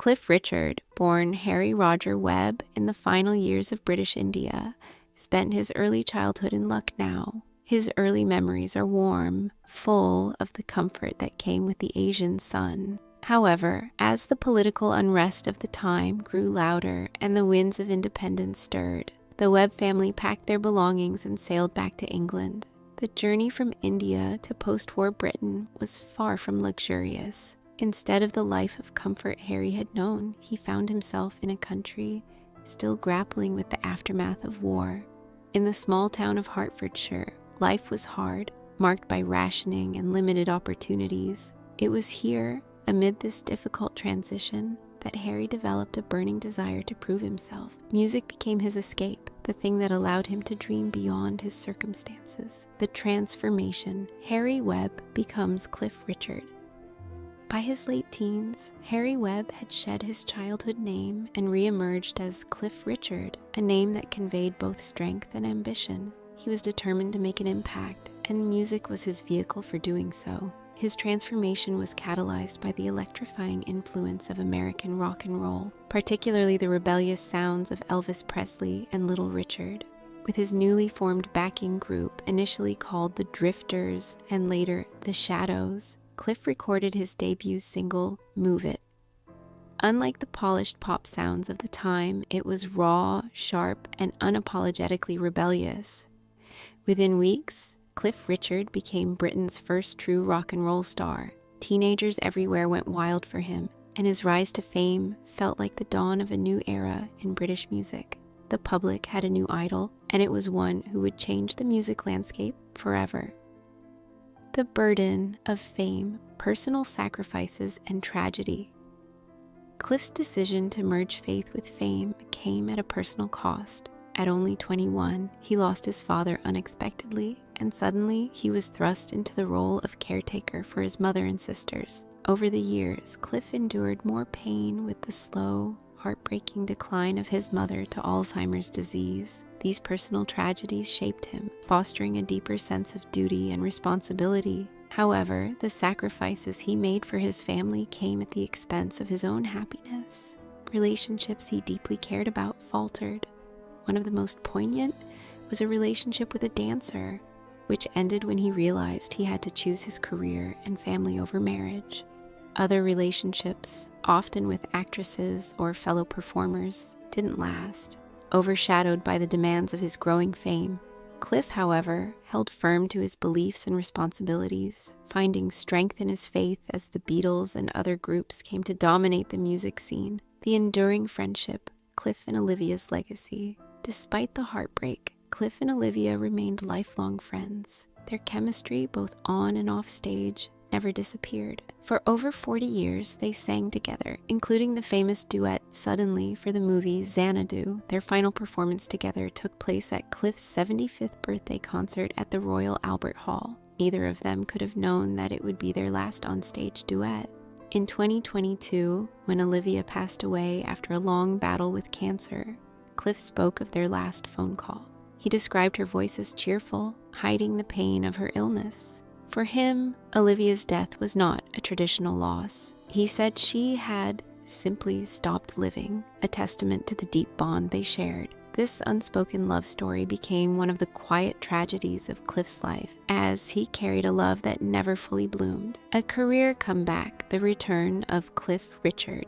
Cliff Richard, born Harry Roger Webb in the final years of British India, spent his early childhood in Lucknow. His early memories are warm, full of the comfort that came with the Asian sun. However, as the political unrest of the time grew louder and the winds of independence stirred, the Webb family packed their belongings and sailed back to England. The journey from India to post-war Britain was far from luxurious. Instead of the life of comfort Harry had known, he found himself in a country still grappling with the aftermath of war. In the small town of Hertfordshire, life was hard, marked by rationing and limited opportunities. It was here, amid this difficult transition, that Harry developed a burning desire to prove himself. Music became his escape, the thing that allowed him to dream beyond his circumstances. The transformation. Harry Webb becomes Cliff Richard. By his late teens, Harry Webb had shed his childhood name and re-emerged as Cliff Richard, a name that conveyed both strength and ambition. He was determined to make an impact, and music was his vehicle for doing so. His transformation was catalyzed by the electrifying influence of American rock and roll, particularly the rebellious sounds of Elvis Presley and Little Richard. With his newly formed backing group, initially called the Drifters and later the Shadows, Cliff recorded his debut single, Move It. Unlike the polished pop sounds of the time, it was raw, sharp, and unapologetically rebellious. Within weeks, Cliff Richard became Britain's first true rock and roll star. Teenagers everywhere went wild for him, and his rise to fame felt like the dawn of a new era in British music. The public had a new idol, and it was one who would change the music landscape forever. The burden of fame, personal sacrifices, and tragedy. Cliff's decision to merge faith with fame came at a personal cost. At only 21, he lost his father unexpectedly, and suddenly he was thrust into the role of caretaker for his mother and sisters. Over the years, Cliff endured more pain with the slow, heartbreaking decline of his mother to Alzheimer's disease. These personal tragedies shaped him, fostering a deeper sense of duty and responsibility. However, the sacrifices he made for his family came at the expense of his own happiness. Relationships he deeply cared about faltered. One of the most poignant was a relationship with a dancer, which ended when he realized he had to choose his career and family over marriage. Other relationships, often with actresses or fellow performers, didn't last, overshadowed by the demands of his growing fame. Cliff, however, held firm to his beliefs and responsibilities, finding strength in his faith as the Beatles and other groups came to dominate the music scene. The enduring friendship, Cliff and Olivia's legacy. Despite the heartbreak, Cliff and Olivia remained lifelong friends. Their chemistry, both on and off stage, never disappeared. For over 40 years, they sang together, including the famous duet Suddenly for the movie Xanadu. Their final performance together took place at Cliff's 75th birthday concert at the Royal Albert Hall. Neither of them could have known that it would be their last onstage duet. In 2022, when Olivia passed away after a long battle with cancer, Cliff spoke of their last phone call. He described her voice as cheerful, hiding the pain of her illness. For him, Olivia's death was not a traditional loss. He said she had simply stopped living, a testament to the deep bond they shared. This unspoken love story became one of the quiet tragedies of Cliff's life, as he carried a love that never fully bloomed. A career comeback, the return of Cliff Richard.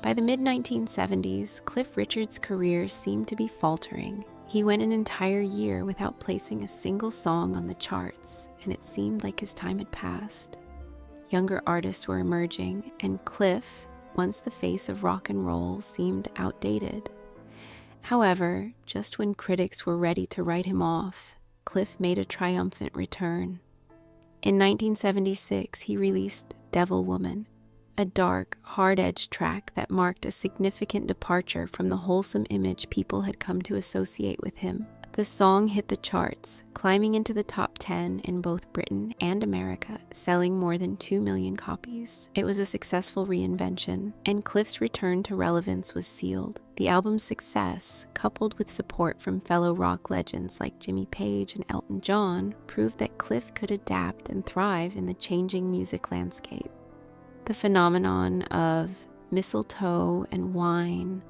By the mid-1970s, Cliff Richard's career seemed to be faltering. He went an entire year without placing a single song on the charts, and it seemed like his time had passed. Younger artists were emerging, and Cliff, once the face of rock and roll, seemed outdated. However, just when critics were ready to write him off, Cliff made a triumphant return. In 1976, he released Devil Woman, a dark, hard-edged track that marked a significant departure from the wholesome image people had come to associate with him. The song hit the charts, climbing into the top 10 in both Britain and America, selling more than 2 million copies. It was a successful reinvention, and Cliff's return to relevance was sealed. The album's success, coupled with support from fellow rock legends like Jimmy Page and Elton John, proved that Cliff could adapt and thrive in the changing music landscape. The phenomenon of Mistletoe and Wine.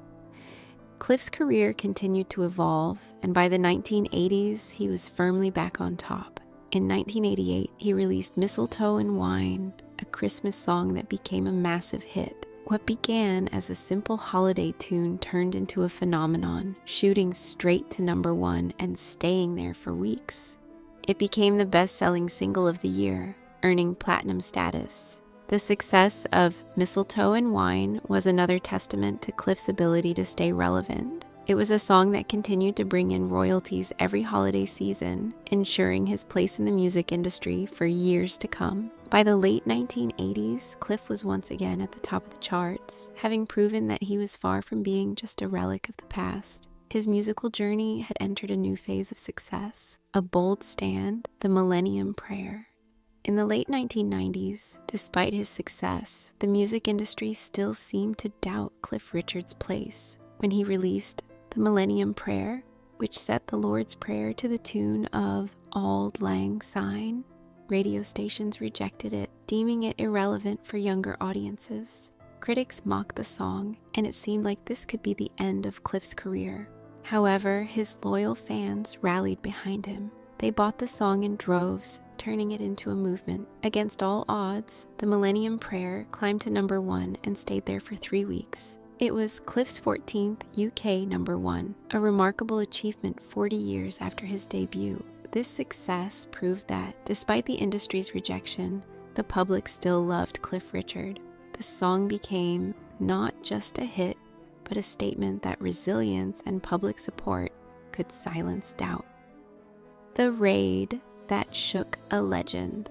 Cliff's career continued to evolve, and by the 1980s, he was firmly back on top. In 1988, he released Mistletoe and Wine, a Christmas song that became a massive hit. What began as a simple holiday tune turned into a phenomenon, shooting straight to #1 and staying there for weeks. It became the best-selling single of the year, earning platinum status. The success of Mistletoe and Wine was another testament to Cliff's ability to stay relevant. It was a song that continued to bring in royalties every holiday season, ensuring his place in the music industry for years to come. By the late 1980s, Cliff was once again at the top of the charts, having proven that he was far from being just a relic of the past. His musical journey had entered a new phase of success, a bold stand, the Millennium Prayer. In the late 1990s, despite his success, the music industry still seemed to doubt Cliff Richard's place when he released the Millennium Prayer, which set the Lord's Prayer to the tune of Auld Lang Syne. Radio stations rejected it, deeming it irrelevant for younger audiences. Critics mocked the song, and it seemed like this could be the end of Cliff's career. However, his loyal fans rallied behind him. They bought the song in droves, turning it into a movement. Against all odds, the Millennium Prayer climbed to #1 and stayed there for 3 weeks. It was Cliff's 14th UK #1, a remarkable achievement 40 years after his debut. This success proved that, despite the industry's rejection, the public still loved Cliff Richard. The song became not just a hit, but a statement that resilience and public support could silence doubt. The Raid that shook a legend.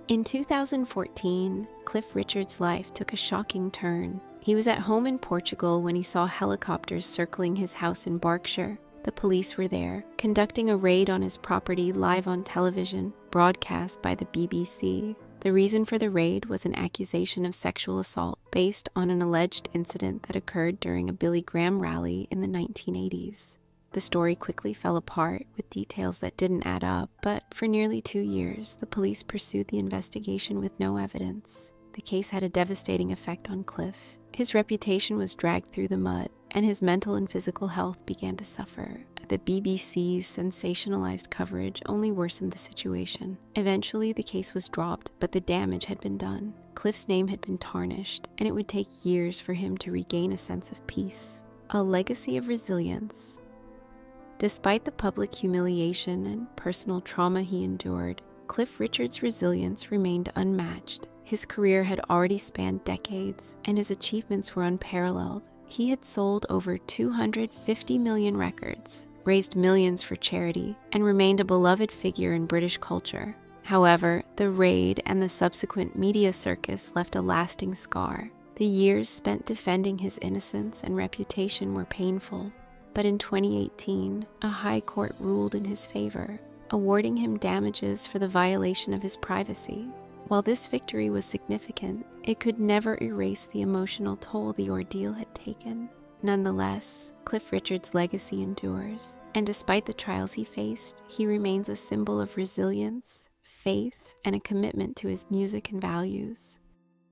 In 2014, Cliff Richard's life took a shocking turn. He was at home in Portugal when he saw helicopters circling his house in Berkshire. The police were there, conducting a raid on his property live on television, broadcast by the BBC. The reason for the raid was an accusation of sexual assault based on an alleged incident that occurred during a Billy Graham rally in the 1980s. The story quickly fell apart with details that didn't add up, but for nearly 2 years, the police pursued the investigation with no evidence. The case had a devastating effect on Cliff. His reputation was dragged through the mud, and his mental and physical health began to suffer. The BBC's sensationalized coverage only worsened the situation. Eventually, the case was dropped, but the damage had been done. Cliff's name had been tarnished, and it would take years for him to regain a sense of peace. A legacy of resilience. Despite the public humiliation and personal trauma he endured, Cliff Richard's resilience remained unmatched. His career had already spanned decades, and his achievements were unparalleled. He had sold over 250 million records, raised millions for charity, and remained a beloved figure in British culture. However, the raid and the subsequent media circus left a lasting scar. The years spent defending his innocence and reputation were painful. But in 2018, a high court ruled in his favor, awarding him damages for the violation of his privacy. While this victory was significant, it could never erase the emotional toll the ordeal had taken. Nonetheless, Cliff Richard's legacy endures, and despite the trials he faced, he remains a symbol of resilience, faith, and a commitment to his music and values.